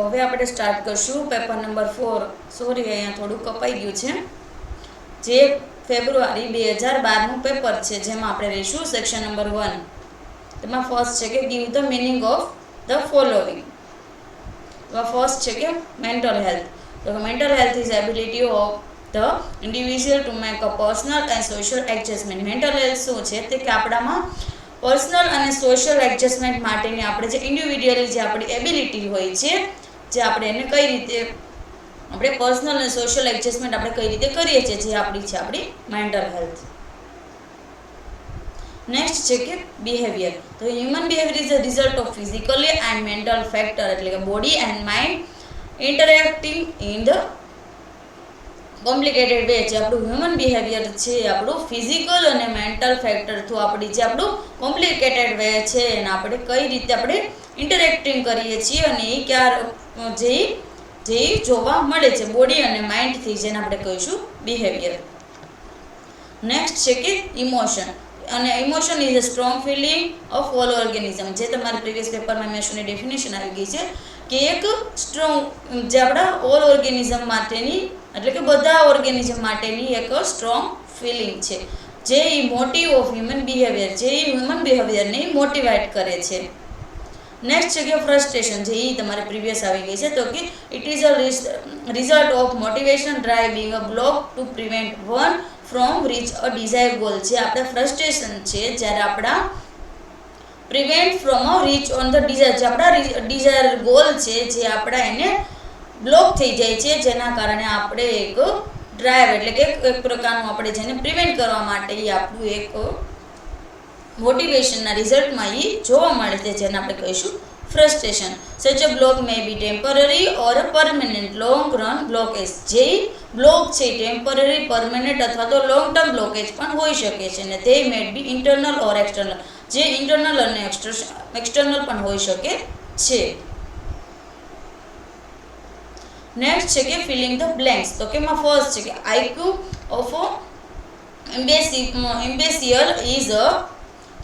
હવે આપણે સ્ટાર્ટ કરશું પેપર નંબર 4. સોરી, અહીંયા થોડું કપાઈ ગયું છે. જે ફેબ્રુઆરી 2012નું પેપર છે, જેમાં આપણે રહીશું સેક્શન નંબર 1. તેમાં ફર્સ્ટ છે કે give the meaning of the following. તો ફર્સ્ટ છે કે મેન્ટલ હેલ્થ. તો mental health is ability of the individual two make a personal and social adjustment. Mental health શું છે? તે કે આપણામાં પર્સનલ અને સોશિયલ એડજસ્ટમેન્ટ માટેની આપણે જે ઇન્ડિવિડ્યુઅલી જે આપણી એબિલિટી હોય છે, જે આપણે એને કઈ રીતે આપણે પર્સનલ અને સોશિયલ એડજસ્ટમેન્ટ આપણે કઈ રીતે કરીએ છીએ, જે આપણી છે આપણી મેન્ટલ હેલ્થ. નેક્સ્ટ છે કે બિહેવિયર. તો human behaviour is a result of physically and mental factor, એટલે કે body and mind interacting in the complicated way. જે આપણું હ્યુમન બિહેવિયર છે, આપણું ફિઝિકલ અને મેન્ટલ ફેક્ટર થ્રુ આપણી જે આપણું કોમ્પ્લિકેટેડ વે છે, એને આપણે કઈ રીતે આપણે ઇન્ટરેક્ટિંગ કરીએ છીએ, અને એ જે જોવા મળે છે બોડી અને માઇન્ડથી, જેને આપણે કહીશું બિહેવિયર. નેક્સ્ટ છે કે ઇમોશન. અને emotion is a strong feeling of all organism. જે તમારા પ્રીવિયસ પેપરમાં ઇમોશનની ડેફિનેશન આવી ગઈ છે કે એક સ્ટ્રોંગ, જે આપણા ઓલ ઓર્ગેનિઝમ માટેની, એટલે કે બધા ઓર્ગેનિઝમ માટેની એક સ્ટ્રોંગ ફિલિંગ છે, જે મોટિવ ઓફ હ્યુમન બિહેવિયર, જે હ્યુમન બિહેવિયરને મોટિવેટ કરે છે. નેક્સ્ટ છે કે ફ્રસ્ટ્રેશન. જે તમારે પ્રીવિયસ આવી ગઈ છે. તો કે it is a result of motivation drive being a block to prevent one from reach a desire goal. જે આપણે ફ્રસ્ટ્રેશન છે, જ્યારે આપણા prevent from a reach on the desire, જે આપણા ડિઝાયર ગોલ છે, જે આપણા એને બ્લોક થઈ જાય છે, જેના કારણે આપણે એક ડ્રાઈવ, એટલે કે એક પ્રકારનું આપણે જેને પ્રિવેન્ટ કરવા માટે એ આપણું એક મોટિવેશનના રિઝલ્ટમાં એ જોવા મળે છે, જેને આપણે કહીશું ફ્રસ્ટ્રેશન. સચ અ બ્લોક મે બી ટેમ્પરરી ઓર પરમેનન્ટ લોંગ રન બ્લોકેજ. જે બ્લોક છે ટેમ્પરરી, પરમેનન્ટ અથવા તો લોંગ ટર્મ બ્લોકેજ પણ હોઈ શકે છે, અને તે મેડ બી ઇન્ટરનલ ઓર એક્સટર્નલ. જે ઇન્ટરનલ અને એક્સટર્નલ પણ હોઈ શકે છે. નેક્સ્ટ છે કે ફિલિંગ ધ બ્લેન્ક્સ. તો કે એમાં ફર્સ્ટ છે કે આઈક્યુ ઓફ ઇમ્બેસિયલ ઇઝ અ,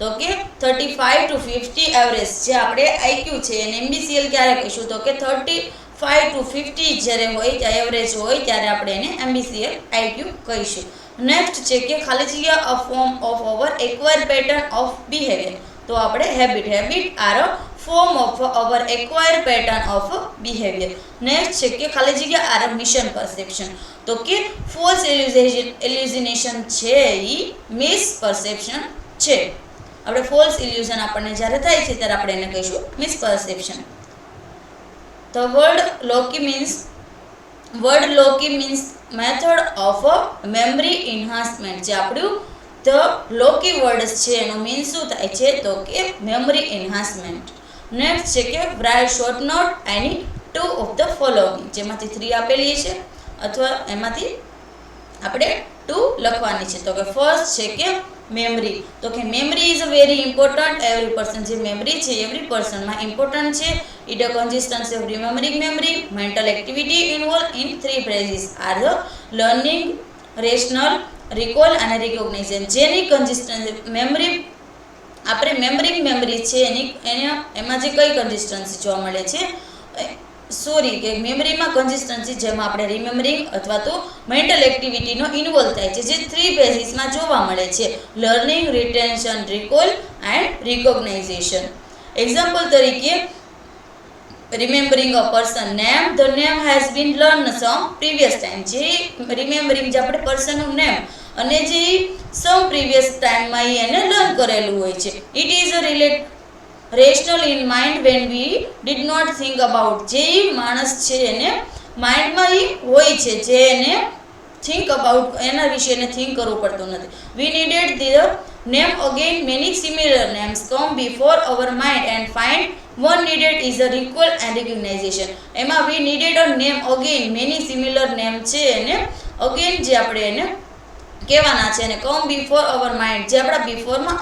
તો કે 35 to 50 એવરેજ. જે આપણે આઈક્યુ છે એને ઇમ્બેસિયલ ક્યારે કહીશું? તો કે 35 to 50 જ્યારે હોય, ત્યાં એવરેજ હોય, ત્યારે આપણે એને એમ્બિસિયલ આઈક્યુ કહીશું. નેક્સ્ટ છે કે ખાલી જગ્યા અ form of our acquired pattern of behaviour. તો આપણે habit are a form of our acquired pattern of behaviour. Next છે કે ખાલી જગ્યા આર અ મિશન પરસેપ્શન. તો કે ફોલ્સ ઇલ્યુઝિનેશન છે એ મિસ પરસેપ્શન છે. આપણે ફોલ્સ ઇલ્યુઝન આપણને જ્યારે થાય છે, ત્યારે આપણે એને કહીશું misperception. The word loci means method of memory enhancement. જે આપણું ધ લોકી વર્ડ છે, એનો મીન્સ શું થાય છે? તો કે મેમરી એન્હાન્સમેન્ટ. નેક્સ્ટ છે કે write short note any two of the following. જેમાંથી 3 આપેલી છે, અથવા એમાંથી આપણે 2 લખવાની છે. તો કે ફર્સ્ટ છે કે મેમરી. તો કે memory is a very important every person. જે મેમરી છે એવરી પર્સનમાં ઇમ્પોર્ટન્ટ છે. It a consistency of remembering memory. Mental activity involve in 3 ફેઝિસ are the learning, rational, recall અને રિકોગ્નિશન. જેની કન્સિસ્ટન્સી મેમરી, આપણે મેમરી છે એમાં જે કઈ કન્સિસ્ટન્સી જોવા મળે છે, કે મેમરીમાં કન્સિસ્ટન્સી, જેમાં આપણે રિમેમ્બરિંગ અથવા તો મેન્ટલ એક્ટિવિટીનો ઇન્વોલ્વ થાય છે, જે 3 ફેઝિસમાં જોવા મળે છે: learning, retention, recall and recognisation. Example તરીકે, remembering a person name, the name has been learn some previous time. જે રિમેમ્બરિંગ, જે આપણે પર્સનનું નેમ અને જે સમ પ્રીવિયસ ટાઈમમાં એને લર્ન કરેલું હોય છે. It is a rational in mind when we did not think about. જે માણસ છે એને માઇન્ડમાં એ હોય છે, જે એને થિંક અબાઉટ, એના વિશે એને થિંક કરવું પડતું નથી. We needed the name again, many similar names come before our mind and find one needed is a recall and recognisation. એમાં we needed a name again, many similar name છે એને again, જે આપણે એને કહેવાના છે, અને કમ બિફોર અવર માઇન્ડ, જે આપણા બિફોરમાં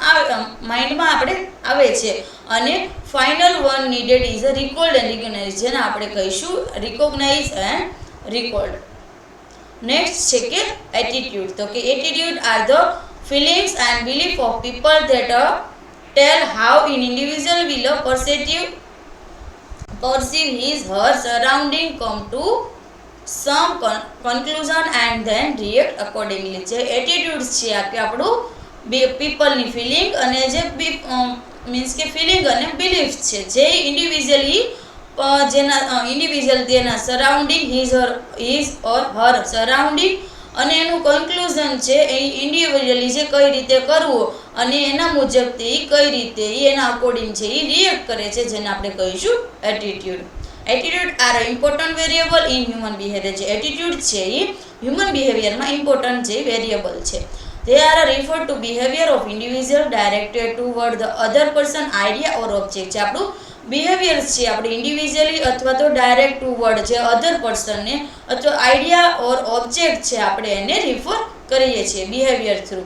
માઇન્ડમાં આપણે આવે છે, અને final one needed is a recalled and recognize, જેને આપણે કહીશું રિકોગ્નાઇઝ એન્ડ રિકોલ્ડ. નેક્સ્ટ છે કે એટીટ્યુડ. તો કે attitude are the feelings and belief of people that tell how in individual will perceptive perceive his her surrounding, come to some conclusion and then react accordingly. જે એટીટ્યુડ્સ છે કે આપણું પીપલની feeling અને જે મીન્સ કે ફિલિંગ અને બિલીફ છે જે ઇન્ડિવિજ્યુઅલી જેના ઇન્ડિવિજ્યુઅલ તેના સરાઉન્ડિંગ હિઝ ઓર હર સરાઉન્ડિંગ અને એનું કન્ક્લુઝન છે એ ઇન્ડિવિજ્યુઅલી જે કઈ રીતે કરવું અને એના મુજબ તે કઈ રીતે એના અકોર્ડિંગ છે એ રિએક્ટ કરે છે જેને આપણે કહીશું attitude. Attitude are important variable in human behaviour. જે એટીટ્યુડ છે એ હ્યુમન બિહેવિયરમાં ઇમ્પોર્ટન્ટ જે વેરિયેબલ છે. They are referred to behavior of individual directed toward the other person, idea or object. જે આપણું બિહેવિયર છે આપણે ઇન્ડિવિજ્યુઅલી અથવા તો ડાયરેક્ટ ટુવર્ડ જે અધર પર્સનને અથવા આઈડિયા ઓર ઓબ્જેક્ટ છે આપણે એને રિફર કરીએ છીએ behaviour through.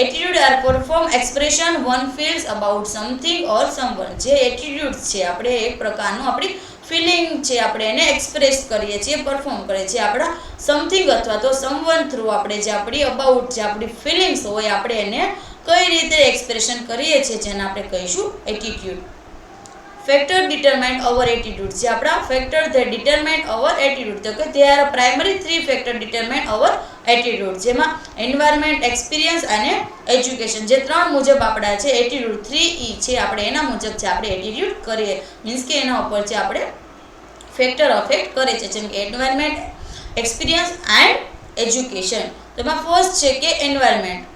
Attitude are perform expression one feels about something or someone. જે એટીટ્યુડ છે આપણે એક પ્રકારનું આપણી ફિલિંગ છે આપણે એને એક્સપ્રેસ કરીએ છીએ પરફોર્મ કરીએ છીએ આપણા સમથિંગ અથવા તો સમવન થ્રુ આપણે જે આપણી અબાઉટ જે આપણી ફિલિંગ્સ હોય આપણે એને કઈ રીતે એક્સપ્રેશન કરીએ છીએ જેને આપણે કહીશું attitude. Factor determine our attitude. જે આપણા factor they determine our attitude. તો કે they are primary 3 factor determine our attitude. જેમાં એન્વાયરમેન્ટ, એક્સપિરિયન્સ અને એજ્યુકેશન જે 3 મુજબ આપણા છે એટીટ્યુડ 3E છે આપણે એના મુજબ છે આપણે એટીટ્યુડ કરીએ મીન્સ કે એના ઉપર છે આપણે ફેક્ટર અફેક્ટ કરે છે જેમ કે એન્વાયરમેન્ટ, એક્સપિરિયન્સ એન્ડ એજ્યુકેશન. તો એમાં ફર્સ્ટ છે કે એન્વાયરમેન્ટ.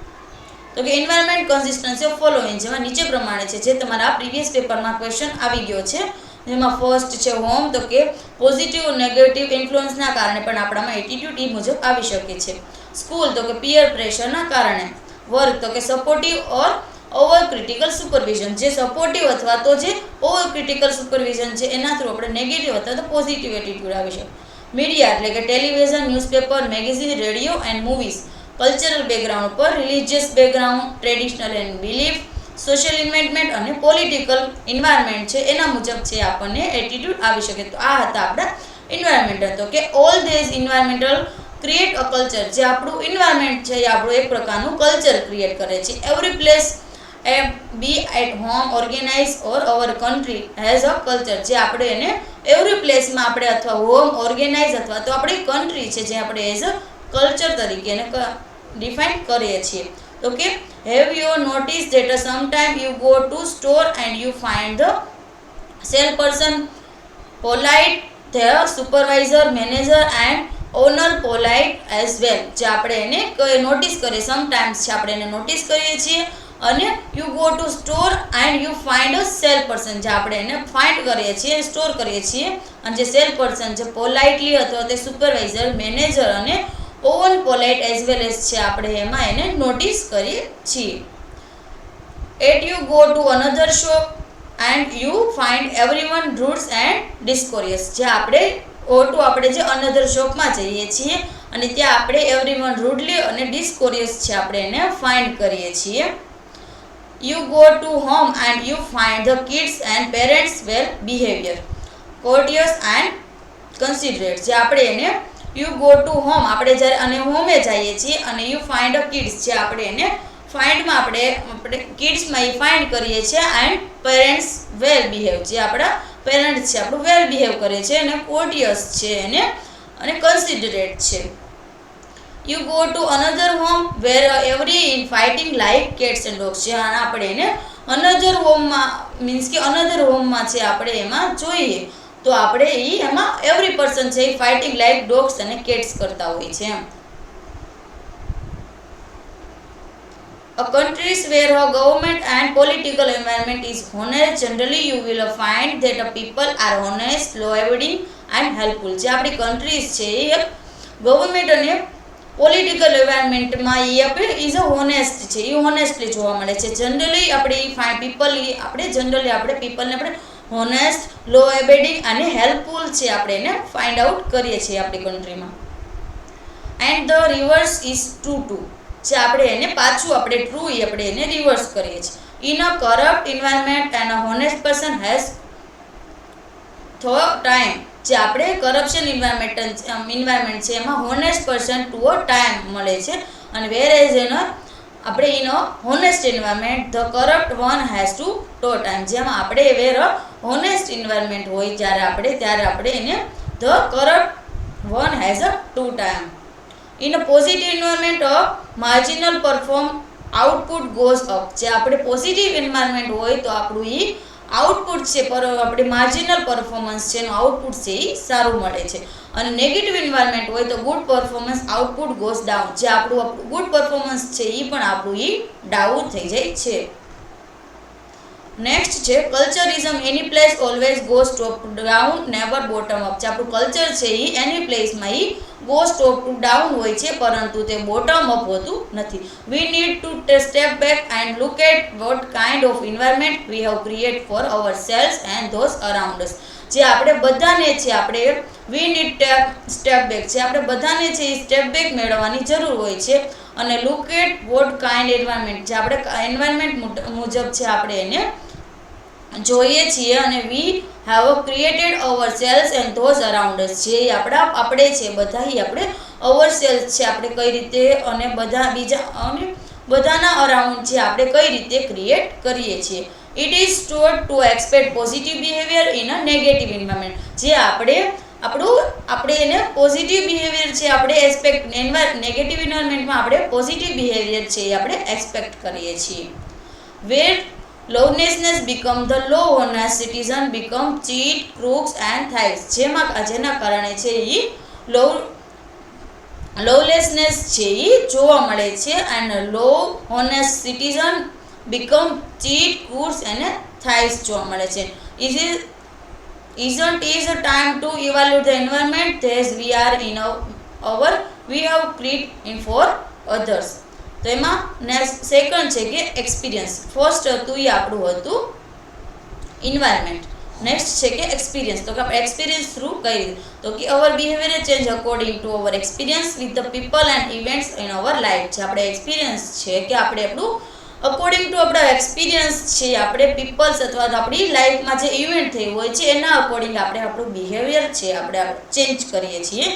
તો કે એન્વાયરમેન્ટ કન્સિસ્ટન્સી ઓફ ફોલોઈંગ જેમાં નીચે પ્રમાણે છે જે તમારા પ્રીવિયસ પેપરમાં ક્વેશ્ચન આવી ગયો છે. જેમાં ફર્સ્ટ છે હોમ. તો કે પોઝિટિવ નેગેટિવ ઇન્ફ્લુઅન્સના કારણે પણ આપણામાં એટીટ્યુડ એ મુજબ આવી શકે છે. સ્કૂલ. તો કે પિયર પ્રેશરના કારણે. વર્ક. તો કે સપોર્ટિવ ઓર ઓવર ક્રિટિકલ સુપરવિઝન. જે સપોર્ટિવ અથવા તો જે ઓવર ક્રિટિકલ સુપરવિઝન છે એના થ્રુ આપણે નેગેટિવ અથવા તો પોઝિટિવ એટીટ્યુડ આવી શકે. મીડિયા એટલે કે television, newspaper, magazine, radio and movies. Cultural background પર religious background, traditional and belief, social environment અને પોલિટિકલ ઇન્વાયરમેન્ટ છે એના મુજબ છે આપણને એટીટ્યુડ આવી શકે. તો આ હતા આપણા ઇન્વાયરમેન્ટ. હતો કે all these environmental create a culture. જે આપણું ઇન્વાયરમેન્ટ છે એ આપણું એક પ્રકારનું કલ્ચર ક્રિએટ કરે છે. Every place be at home, organize or our country has a culture. જે આપણે એને એવરી પ્લેસમાં આપણે અથવા હોમ, ઓર્ગેનાઇઝ અથવા તો આપણી કન્ટ્રી છે જે આપણે એઝ અ કલ્ચર તરીકે એને ડિફાઇન કરીએ છીએ. તો કે have you notice that sometime you go to store and you find the sale person polite, the supervisor, manager and owner polite as well. જે આપણે એને નોટિસ કરીએ સમટાઈમ્સ છે આપણે એને નોટિસ કરીએ છીએ. અને you go to store and you find a cell person. જે આપણે એને ફાઇન્ડ કરીએ છીએ, સ્ટોર કરીએ છીએ અને જે સેલ પર્સન છે પોલાઇટલી અથવા તે સુપરવાઇઝર, મેનેજર અને owner polite as well as છે આપણે એમાં એને નોટિસ કરીએ છીએ. At you go to another shop and you find everyone rudes and discourteous. જે આપણે આપણે જે અનધર શોપમાં જઈએ છીએ અને ત્યાં આપણે એવરીવન રૂડલી અને ડિસ્કોરિયસ છે આપણે એને ફાઇન્ડ કરીએ છીએ. You go to home and you find the kids and parents well behaviour, courteous and considerate. જે આપણે એને યુ ગો ટુ હોમ આપણે જ્યારે અને હોમે જઈએ છીએ અને યુ ફાઇન્ડ અ કિડ્સ. જે આપણે એને ફાઇન્ડમાં આપણે કિડ્સમાં એ ફાઇન્ડ કરીએ છીએ એન્ડ પેરેન્ટ્સ વેલ બિહેવ. જે આપણા પેરેન્ટ્સ છે આપણું વેલ બિહેવ કરે છે અને કોર્ટિયસ છે એને અને કન્સિડરેટ છે. You go to another home where every in fighting like cats and dogs. જે આપણે એને અનધર હોમમાં મીન્સ કે અનધર હોમમાં છે આપણે એમાં જોઈએ તો આપણે એમાં એવરી પર્સન છે એ ફાઇટિંગ લાઇક ડોગ્સ અને કેટ્સ કરતા હોય છે. A countries where a government and political environment is honest, generally you will find that the people are honest, law-abiding and helpful. જે આપણી કન્ટ્રીઝ છે એ ગવર્મેન્ટ અને પોલિટિકલ એન્વાયરમેન્ટમાં એ આપણે ઇઝ અ હોનેસ્ટ છે એ હોનેસ્ટલી જોવા મળે છે. જનરલી આપણે પીપલ આપણે જનરલી આપણે પીપલને આપણે હોનેસ્ટ, લો એબેડિંગ અને હેલ્પફુલ છે આપણે એને ફાઇન્ડ આઉટ કરીએ છીએ આપણી કન્ટ્રીમાં. And the reverse is true too. જે આપણે એને પાછું આપણે ટ્રુ એ આપણે એને રિવર્સ કરીએ છીએ. In a corrupt environment and a honest person has time. જે આપણે કરપ્શન ઇન્વાયરમેન્ટ છે એમાં honest person to a time મળે છે અને વેર એઝ એન આપણે in a honest environment the corrupt one has to tough time, જેમાં આપણે વેર અ હોનેસ્ટ એન્વાયરમેન્ટ હોય ત્યારે આપણે એને the corrupt one has a to time. In a positive environment a marginal perform output goes up, જે આપણે positive environment હોય તો આપણું એ આઉટપુટ છે પર આપણે માર્જિનલ પરફોર્મન્સ છે એનું આઉટપુટ છે એ સારું મળે છે. અને નેગેટિવ એન્વાયરમેન્ટ હોય તો good performance output goes down, જે આપણું ગુડ પરફોર્મન્સ છે એ પણ આપણું એ ડાઉન થઈ જાય છે. નેક્સ્ટ છે culturism any place always goes top to down never bottom up, જે આપણું કલ્ચર છે એ એની પ્લેસમાં એ ગોઝ ટોપ ટુ ડાઉન હોય છે પરંતુ તે બોટમ અપ હોતું નથી. We need to step back and look at what kind of environment we have create for our selves and those around us, જે આપણે બધાને છે આપણે વી નીડ સ્ટેપ બેક છે આપણે બધાને છે એ સ્ટેપ બેક મેળવવાની જરૂર હોય છે. અને look at what kind environment, જે આપણે એન્વાયરમેન્ટ મુજબ છે આપણે એને જોઈએ છીએ અને we have created our selves and those around us, જે આપણે છે બધા આપણે અવર સેલ્સ છે આપણે કઈ રીતે અને બધાના અરાઉન્ડ છે આપણે કઈ રીતે ક્રિએટ કરીએ છીએ. It is odd to expect positive behaviour in a negative environment, જે આપણે એને પોઝિટિવ બિહેવિયર છે આપણે નેગેટિવ એન્વાયરમેન્ટમાં આપણે પોઝિટિવ બિહેવિયર છે એ આપણે એક્સપેક્ટ કરીએ છીએ. વેર lawlessness become the law, honest citizen become cheat, crooks and thieves, જેના કારણે છે એ lawlessness છે એ જોવા મળે છે and law honest citizen become cheat, crooks and thieves જોવા મળે છે. Isn't it a time to evaluate the environment as we are in we have created in for others. તો એમાં નેક્સ્ટ સેકન્ડ છે કે એક્સપિરિયન્સ. ફર્સ્ટ હતું એ આપણું હતું ઇન્વાયરમેન્ટ, નેક્સ્ટ છે કે એક્સપિરિયન્સ. તો કે આપણે એક્સપિરિયન્સ થ્રુ કઈ રીતે, તો કે our behaviour change according to our experience with the people and events in our life, જે આપણે એક્સપિરિયન્સ છે કે આપણે આપણું અકોર્ડિંગ ટુ આપણા એક્સપિરિયન્સ છે આપણે પીપલ્સ અથવા તો આપણી લાઈફમાં જે ઇવેન્ટ થઈ હોય છે એના અકોર્ડિંગ આપણે આપણું બિહેવિયર છે આપણે ચેન્જ કરીએ છીએ.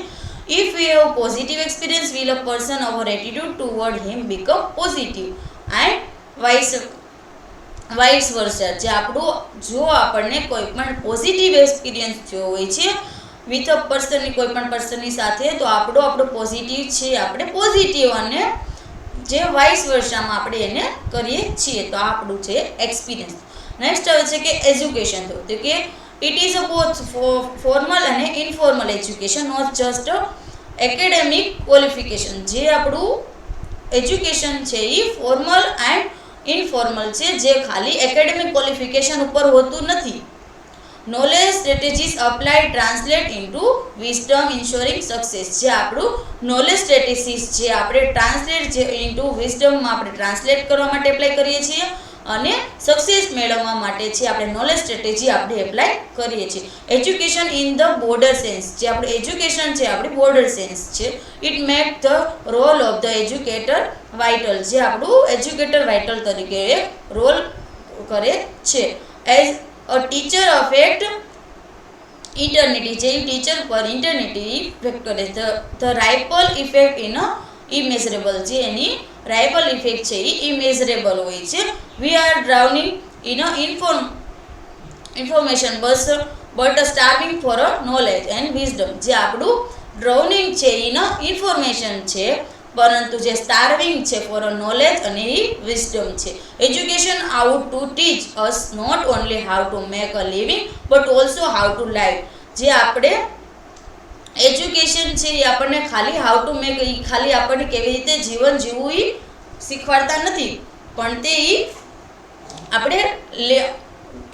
If we have positive experience, will a person our attitude toward him become positive and vice versa, જે આપણું જો આપણને કોઈ પણ પોઝિટિવ એક્સપિરિયન્સ થયો હોય છે વિથ અ પર્સનની કોઈ પણ પર્સનની સાથે તો આપણો પોઝિટિવ છે આપણે પોઝિટિવ અને જે વાઇસ વર્સામાં આપણે એને કરીએ છીએ તો આપણું છે એક્સપિરિયન્સ. નેક્સ્ટ આવે છે કે એજ્યુકેશન, તો કે it is a both formal અને informal education, not just academic qualification, જે આપણું એજ્યુકેશન છે એ ફોર્મલ એન્ડ ઇનફોર્મલ છે, જે ખાલી એકેડેમિક ક્વોલિફિકેશન ઉપર હોતું નથી. Knowledge strategies apply translate into wisdom insuring success, જે આપણું નોલેજ સ્ટ્રેટેજીસ જે આપણે ટ્રાન્સલેટ જે ઇન્ટુ વિઝડમમાં આપણે ટ્રાન્સલેટ કરવા માટે એપ્લાય કરીએ છીએ અને સક્સેસ મેળવવા માટે છે આપણે નોલેજ સ્ટ્રેટેજી આપણે એપ્લાય કરીએ છીએ. Education in the border sense, જે આપણું એજ્યુકેશન છે આપણી બોર્ડર સેન્સ છે. It make the role of the educator vital, જે આપણું એજ્યુકેટર વાઇટલ તરીકે રોલ કરે છે. As a teacher affect eternity, જે ટીચર પર ઇટર્નિટી ઇફેક્ટ કરે. The ripple effect in a immeasurable, જે એની રાઇપલ ઇફેક્ટ છે એ ઇમેઝરેબલ હોય છે. We are drowning in a information but starving for a knowledge and wisdom, જે આપણું ડ્રાઉનિંગ છે ઇન ઇન્ફોર્મેશન છે પરંતુ જે સ્ટાર્વિંગ છે ફોર અ નોલેજ અને એ વિઝડમ છે. Education ought to teach us not only how to make a living but also how to live, જે આપણે એજ્યુકેશન છે એ આપણને ખાલી હાઉ ટુ મેક ખાલી આપણને કેવી રીતે જીવન જીવવું એ શીખવાડતા નથી, પણ તે આપણે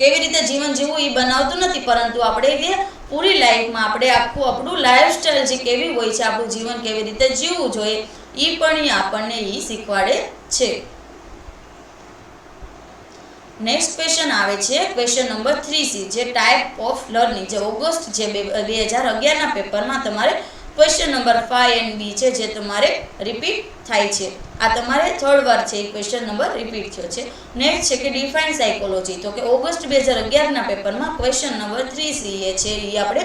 કેવી રીતે જીવન જીવવું એ બનાવતું નથી, પરંતુ આપણે કે પૂરી લાઈફમાં આપણે આખું આપણું લાઈફસ્ટાઈલ જે કેવી હોય છે આપણું જીવન કેવી રીતે જીવવું જોઈએ એ પણ આપણને એ શીખવાડે છે. નેક્સ્ટ ક્વેશ્ચન આવે છે ક્વેશ્ચન નંબર 3C, જે ટાઈપ ઓફ લર્નિંગ, જે ઓગસ્ટ જે 2011ના પેપરમાં તમારે ક્વેશ્ચન નંબર 5 and B છે જે તમારે રિપીટ થાય છે. આ તમારે 3rd વાર છે એ ક્વેશ્ચન નંબર રિપીટ થયો છે. નેક્સ્ટ છે કે ડિફાઇન સાયકોલોજી, તો કે ઓગસ્ટ 2011ના પેપરમાં ક્વેશ્ચન નંબર 3C એ છે એ આપણે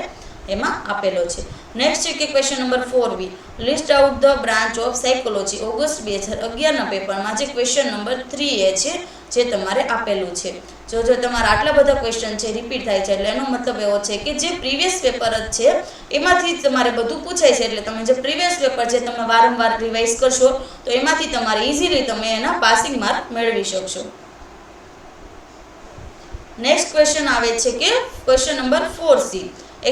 એમાં આપેલો છે. નેક્સ્ટ છે કે question number 4b, list out the branch of psychology. August 2011ના પેપરમાં જે ક્વેશ્ચન નંબર 3a છે જે તમારે આપેલું છે. જો તમારા આટલા બધા ક્વેશ્ચન છે રિપીટ થાય છે એટલે એનો મતલબ એવો છે કે જે પ્રીવિયસ પેપર જ છે એમાંથી જ તમારે બધું પૂછાય છે. એટલે તમે જે પ્રીવિયસ પેપર છે તમે વારંવાર રિવાઇઝ કરશો તો એમાંથી તમારે ઇઝીલી તમે એના પાસિંગ માર્ક મેળવી શકશો. નેક્સ્ટ ક્વેશ્ચન આવે છે કે question number 4c,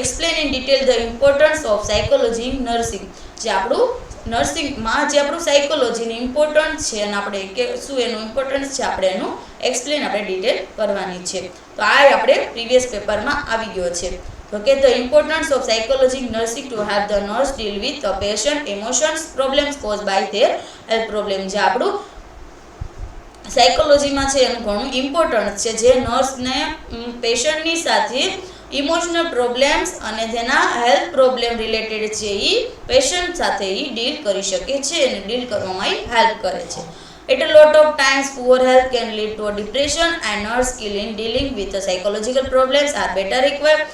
explain in detail the importance of psychology in nursing. જે આપણું નર્સિંગમાં જે આપણું સાયકોલોજીની ઇમ્પોર્ટન્સ છે અને આપણે કે શું એનું ઇમ્પોર્ટન્સ છે આપણે એનું એક્સપ્લેન આપણે ડિટેલ કરવાની છે. તો આ આપણે પ્રીવિયસ પેપરમાં આવી ગયો છે. તો કે the importance of psychology in nursing to help the nurse deal with the patient emotions problems cause by their health problem. જે આપણું સાયકોલોજીમાં છે એનું ઘણું ઇમ્પોર્ટન્સ છે. જે નર્સને પેશન્ટની સાથે ઇમોશનલ પ્રોબ્લેમ્સ અને તેના હેલ્થ પ્રોબ્લેમ રિલેટેડ છે એ પેશન્ટ સાથે એ ડીલ કરી શકે છે અને ડીલ કરવામાં એ હેલ્પ કરે છે. At a lot of times poor health can lead to a depression and nurse skill in dealing with the psychological problems are better equipped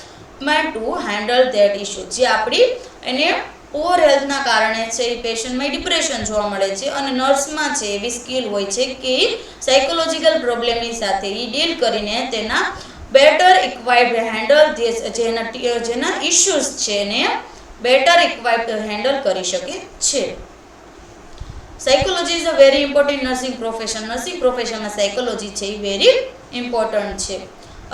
to handle that issue. જે આપણી એને પુઅર હેલ્થના કારણે છે એ પેશન્ટમાં depression જોવા મળે છે અને નર્સમાં છે એવી સ્કિલ હોય છે કે સાયકોલોજીકલ પ્રોબ્લેમની સાથે એ ડીલ કરીને તેના બેટર ઇક્વાઇપ્ડ હેન્ડલ જેના ઇશ્યુઝ છે એને બેટર ઇક્વાઇપ્ડ હેન્ડલ કરી શકે છે. Psychology is a very important nursing profession. Nursing પ્રોફેશનમાં સાયકોલોજી છે એ વેરી ઇમ્પોર્ટન્ટ છે.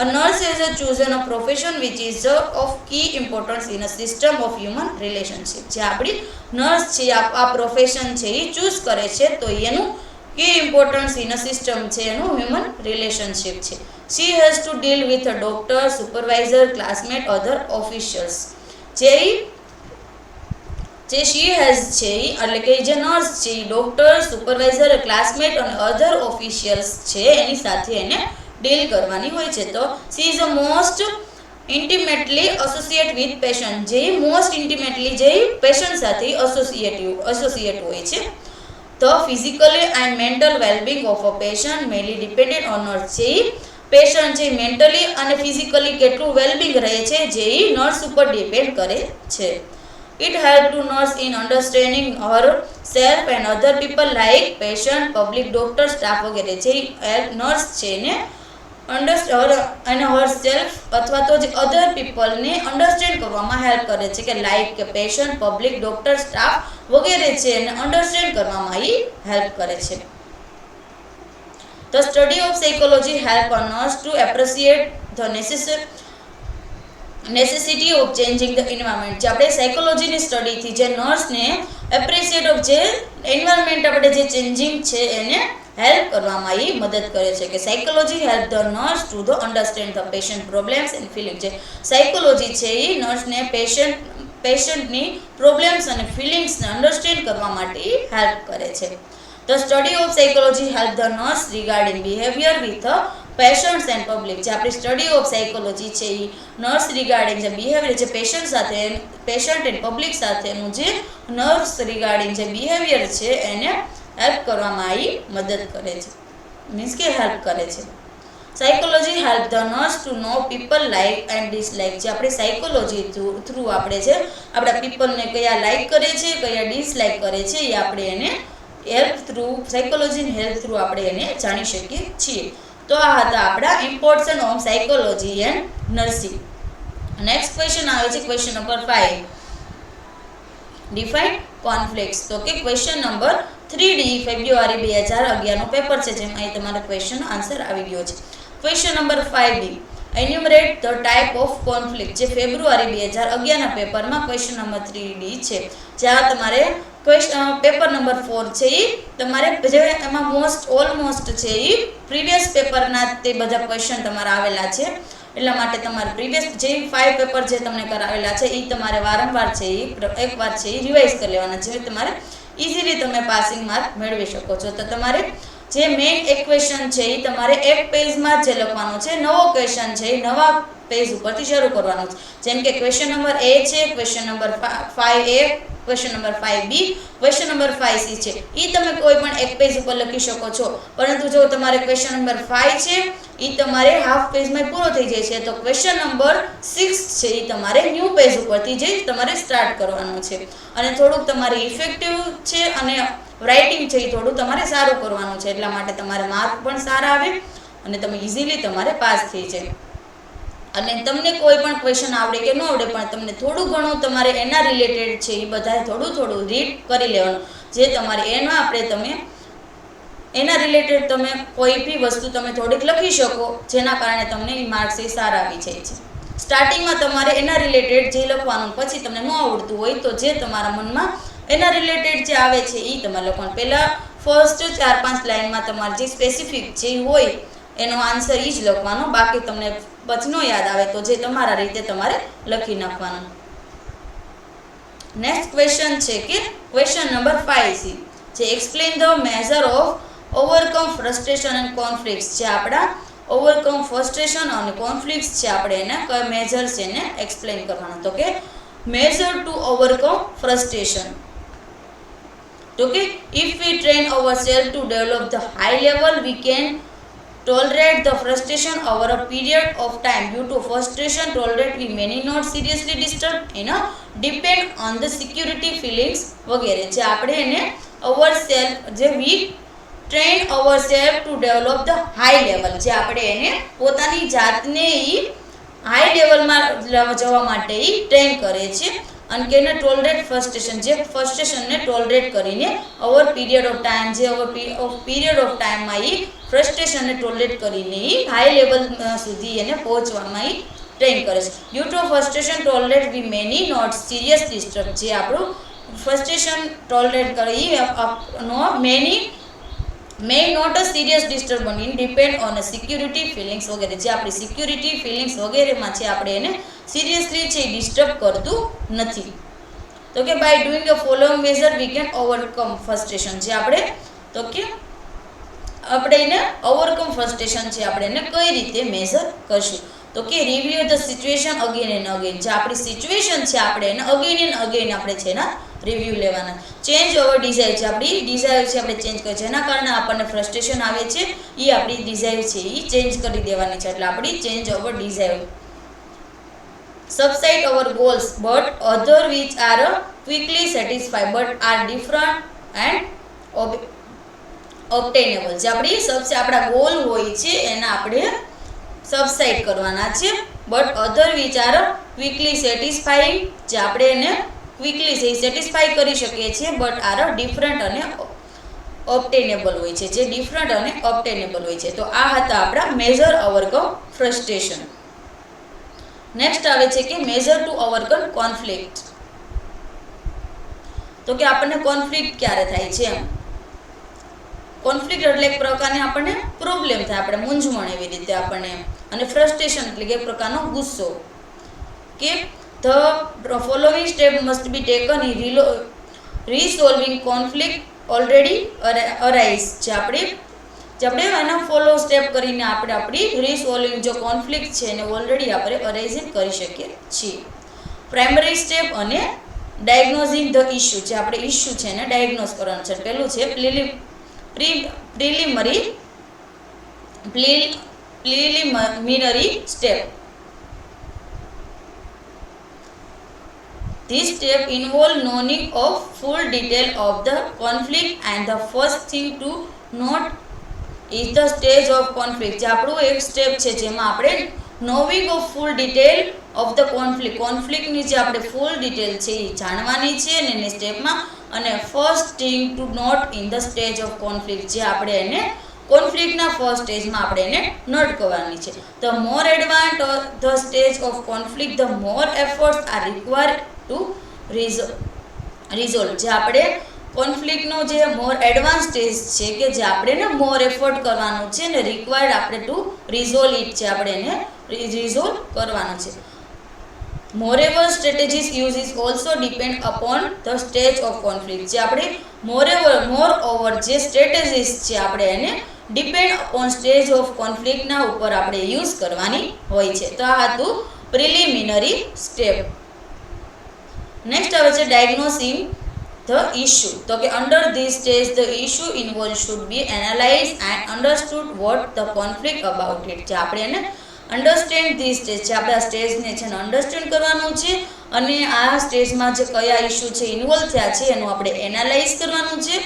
A nurse is a chosen a profession which is of key importance in a system of human relationship. જે આપણી nurse છે આ પ્રોફેશન છે એ choose કરે છે તો એનું કી ઇમ્પોર્ટન્સ ઇન અ સિસ્ટમ છે એનું હ્યુમન રિલેશનશિપ છે. She has to deal with a doctor, supervisor, classmate, other officials. જે she has છે એટલે કે જે નર્સ છે એ ડોક્ટર, સુપરવાઇઝર, ક્લાસમેટ અને અધર ઓફિશિયલ્સ છે એની સાથે એને ડીલ કરવાની હોય છે. તો she is a most intimately associate with patient. જે મોસ્ટ ઇન્ટિમેટલી જે પેશન્ટ સાથે એસોસિએટ હોય છે. The physically and mental wellbeing of a patient mainly depended on nurse. જે પેશન્ટ છે મેન્ટલી અને ફિઝિકલી કેટલું વેલબિંગ રહે છે જે નર્સ ઉપર ડિપેન્ડ કરે છે. It helps to nurse in understanding herself and other people like patient, public, doctor, staff વગેરે. જે નર્સ છે ને અને herself અથવા તો જે અધર પીપલને અન્ડરસ્ટેન્ડ કરવામાં હેલ્પ કરે છે કે લાઈક કે પેશન્ટ, પબ્લિક, ડોક્ટર, સ્ટાફ વગેરે છે એને અન્ડરસ્ટેન્ડ કરવામાં એ હેલ્પ કરે છે. The study of psychology help a nurse to appreciate the necessity of changing the environment. જે આપણે સાયકોલોજીની સ્ટડીથી જે નર્સને એપ્રિશિએટ ઓફ જે એન્વાયરમેન્ટ આપણે જે ચેન્જિંગ છે એને હેલ્પ કરવામાં એ મદદ કરે છે. કે psychology help the nurse to the understand the patient problems and feeling. જે સાયકોલોજી છે એ નર્સને પેશન્ટની પ્રોબ્લેમ્સ અને ફિલિંગ્સને અન્ડરસ્ટેન્ડ કરવા માટે હેલ્પ કરે છે. The study of psychology help the nurse regarding behaviour with patients and public. જે આપણી સ્ટડી ઓફ સાયકોલોજી છે એ નર્સ રિગાર્ડિંગ જે બિહેવિયર જે પેશન્ટ એન્ડ પબ્લિક સાથેનું જે નર્સ રિગાર્ડિંગ જે બિહેવિયર છે એને હેલ્પ કરવામાં એ મદદ કરે છે, મીન્સ કે હેલ્પ કરે છે. Psychology help the nurse to know people like and dislike. જે આપણે સાયકોલોજી થ્રુ આપણે છે આપણા પીપલને કયા લાઇક કરે છે કયા ડિસલાઇક કરે છે એ આપણે એને હેલ્પ થ્રુ સાયકોલોજીની હેલ્પ થ્રુ આપણે એને જાણી શકીએ છીએ. તો આ હતા આપણા importance of psychology and nursing. Next question આવે છે ક્વેશ્ચન નંબર 5, ડિફાઇન કોન્ફ્લિક્ટ્સ. તો કે ક્વેશ્ચન નંબર 3D ફેબ્રુઆરી 2011 નું પેપર છે જેમાં અહીં તમારો ક્વેશ્ચન આન્સર આવી ગયો છે. Question number 5B, enumerate the type of conflict. જે ફેબ્રુઆરી 2011 ના પેપરમાં ક્વેશ્ચન નંબર 3D છે. જ્યાં તમારે પેપર નંબર 4 છે એ તમારે જે એમાં ઓલમોસ્ટ છે એ પ્રીવિયસ પેપરના તે બધા ક્વેશ્ચન તમારા આવેલા છે. એટલા માટે તમારે પ્રીવિયસ જે 5 પેપર જે તમને કરાવેલા છે એ તમારે વારંવાર છે એ એકવાર છે એ રિવાઇઝ કરી લેવાના છે. તમારે ઇઝીલી તમે પાસિંગ માર્ક મેળવી શકો છો. તો તમારે જે મેઇન એક ક્વેશ્ચન છે એ તમારે એક પેજમાં જ જે લખવાનો છે. નવો ક્વેશ્ચન છે એ નવા પેજ ઉપરથી શરૂ કરવાનું છે. જેમ કે ક્વેશ્ચન નંબર A છે, question number 5A, question number 5B, question number 5C છે, એ તમે કોઈ પણ એક પેજ ઉપર લખી શકો છો. પરંતુ જો તમારે ક્વેશ્ચન નંબર 5 છે એ તમારે હાફ પેજમાં પૂરો થઈ જાય છે, તો ક્વેશ્ચન નંબર 6 છે એ તમારે ન્યૂ પેજ ઉપરથી જે તમારે સ્ટાર્ટ કરવાનું છે. અને થોડુંક તમારે ઇફેક્ટિવ છે અને રાઇટિંગ છે એ થોડું તમારે સારું કરવાનું છે. એટલા માટે તમારે માર્ક પણ સારા આવે અને તમે ઇઝીલી તમારે પાસ થઈ જાય. અને તમને કોઈ પણ ક્વેશ્ચન આવડે કે ન આવડે, પણ તમને થોડું ઘણું તમારે એના રિલેટેડ છે એ બધાએ થોડું રીડ કરી લેવાનું, જે તમારે એના આપણે તમે એના રિલેટેડ તમે કોઈ બી વસ્તુ તમે થોડીક લખી શકો, જેના કારણે તમને એ માર્ક્સ એ સારા આવી જાય છે. સ્ટાર્ટિંગમાં તમારે એના રિલેટેડ જે લખવાનું, પછી તમને ન આવડતું હોય તો જે તમારા મનમાં એના રિલેટેડ જે આવે છે એ તમારે લખવાનું. પહેલાં ફર્સ્ટ 4-5 લાઇનમાં તમારે જે સ્પેસિફિક જે હોય એનો આન્સર એ જ લખવાનો. બાકી તમને પછી ન યાદ આવે તો જે તમારા રીતે તમારે લખી નાખવાનું. નેક્સ્ટ ક્વેશ્ચન છે કે ક્વેશ્ચન નંબર 5C, જે explain the measure of overcome frustration and conflicts. જે આપણા ઓવરકમ ફ્રસ્ટ્રેશન અને કોન્ફ્લિક્ટ્સ છે, આપણે એને કયા મેજર છે એને એક્સપ્લેન કરવાનું. તો કે મેજર ટુ ઓવરકમ ફ્રસ્ટ્રેશન. તો કે if we train ourselves to develop the high level, we can tolerate the frustration over a period of time. Due to frustration tolerate, we may not seriously disturb depend on the security feelings વગેરે. જે આપણે એને ourself જે we train ourselves to develop the high level, જે આપણે એને પોતાની જાતને હાઈ લેવલમાં જવા માટે ટ્રેન કરે છે. અને કે એને ટોલરેટ ફ્રસ્ટ્રેશન, જે ફ્રસ્ટ્રેશનને ટોલરેટ કરીને ઓવર પીરિયડ ઓફ ટાઈમ, જે પીરિયડ ઓફ ટાઈમમાં એ ફ્રસ્ટ્રેશનને ટોલરેટ કરીને હાઈ લેવલ સુધી એને પહોંચવામાં ટ્રેન કરે છે. Due to frustration tolerate we many not serious disturb. જે આપણું ફ્રસ્ટ્રેશન ટોલરેટ કરે may not a serious disturbance in depend on a security feelings વગેરે. જે આપણી સિક્યુરિટી ફિલિંગ્સ વગેરેમાં છે આપણે એને સિરિયસલી છે ડિસ્ટર્બ કરતું નથી. તો કે by doing a following measure we can overcome frustration. જે આપણે તો કે આપણે એને ઓવરકમ ફ્રસ્ટ્રેશન છે આપણે એને કઈ રીતે મેઝર કરશું. તો કે review the situation again and again. જે આપણી સિચ્યુએશન છે આપણે એને અગેન એન્ડ અગેન આપણે છે એના રિવ્યુ લેવાના. Change over desire. જે આપણી ડિઝાયર છે આપણે ચેન્જ કરીએ, જેના કારણે આપણને ફ્રસ્ટ્રેશન આવે છે એ આપણી ડિઝાયર છે એ ચેન્જ કરી દેવાની છે. એટલે આપણી change over desire. subside our goals but other which are quickly satisfied but are different and obtainable. જે આપણી આપણા ગોલ હોય છે એના આપણે સબસાઇડ કરવાના છે. But other which are quickly satisfying. જે આપણે એને ક્વિકલી સેટિસ્ફાઈ કરી શકીએ છીએ, બટ આર ડિફરન્ટ અને ઓબ્ટેનેબલ હોય છે. જે ડિફરન્ટ અને ઓબ્ટેનેબલ હોય છે. તો આ હતા આપણા મેજર ઓવરકમ ફ્રસ્ટ્રેશન. નેક્સ્ટ આવે છે કે મેજર ટુ ઓવરકમ કોન્ફ્લિક્ટ. તો કે આપણને કોન્ફ્લિક્ટ ક્યારે થાય છે એમ. કોન્ફ્લિક્ટ એટલે એક પ્રકારની આપણને પ્રોબ્લેમ થાય, આપણે મૂંઝવણ એવી રીતે આપણને. અને ફ્રસ્ટ્રેશન એટલે કે એક પ્રકારનો ગુસ્સો. કે the following step must be taken in resolving conflict already arise. જે આપણે એનો ફોલો સ્ટેપ કરીને આપણે આપણી રિસોલ્વિંગ જો કોન્ફ્લિક્ટ છે એને ઓલરેડી આપણે અરાઇઝિંગ કરી શકીએ છીએ. પ્રાઇમરી સ્ટેપ અને ડાયગ્નોઝિંગ ધ ઇશ્યુ. જે આપણે ઇશ્યુ છે એને ડાયગ્નોઝ કરવાનું છે. પહેલું છે preliminary step. This step involve knowing of full detail of the conflict, and the first thing to note is the stage of conflict. જે આપણું એક સ્ટેપ છે જેમાં આપણે knowing of full detail of the conflict, કોન્ફ્લિક્ટની જે આપણે ફૂલ detail છે એ જાણવાની છે ને એની સ્ટેપમાં. અને first thing to note in the stage of conflict. જે આપણે એને કોન્ફ્લિક્ટના ફર્સ્ટ સ્ટેજમાં આપણે એને નોટ કરવાની છે. The more advance the stage of conflict the more efforts are required to resolve. જે આપણે કોન્ફ્લિક્ટનો જે મોર એડવાન્સ સ્ટેજ છે કે જે આપણે ને મોર એફર્ટ કરવાનું છે ને રિક્વાયર્ડ આપણે ટુ રિઝોલ્વ ઇટ છે, આપણે એને રિઝોલ્વ કરવાનું છે. Moreover strategies use is also depend upon the stage of conflict. જે આપણે મોર ઓવર જે સ્ટ્રેટેજીસ છે આપણે એને ડિપેન્ડ ઓન સ્ટેજ ઓફ કોન્ફ્લિક્ટના ઉપર આપણે યુઝ કરવાની હોય છે. તો આ હતું પ્રિલિમિનરી સ્ટેપ. નેક્સ્ટ આવે છે ડાયગ્નોસિંગ ધ ઇશ્યુ. તો કે under this stage the issue involve should be analyse and understood vote the conflict about it. જે આપણે એને અન્ડરસ્ટેન્ડ ધીસ સ્ટેજ છે, આપણે આ સ્ટેજને છે ને અન્ડરસ્ટેન્ડ કરવાનું છે અને આ સ્ટેજમાં જે કયા ઇશ્યુ છે ઇન્વોલ્વ થયા છે એનું આપણે એનાલાઇઝ કરવાનું છે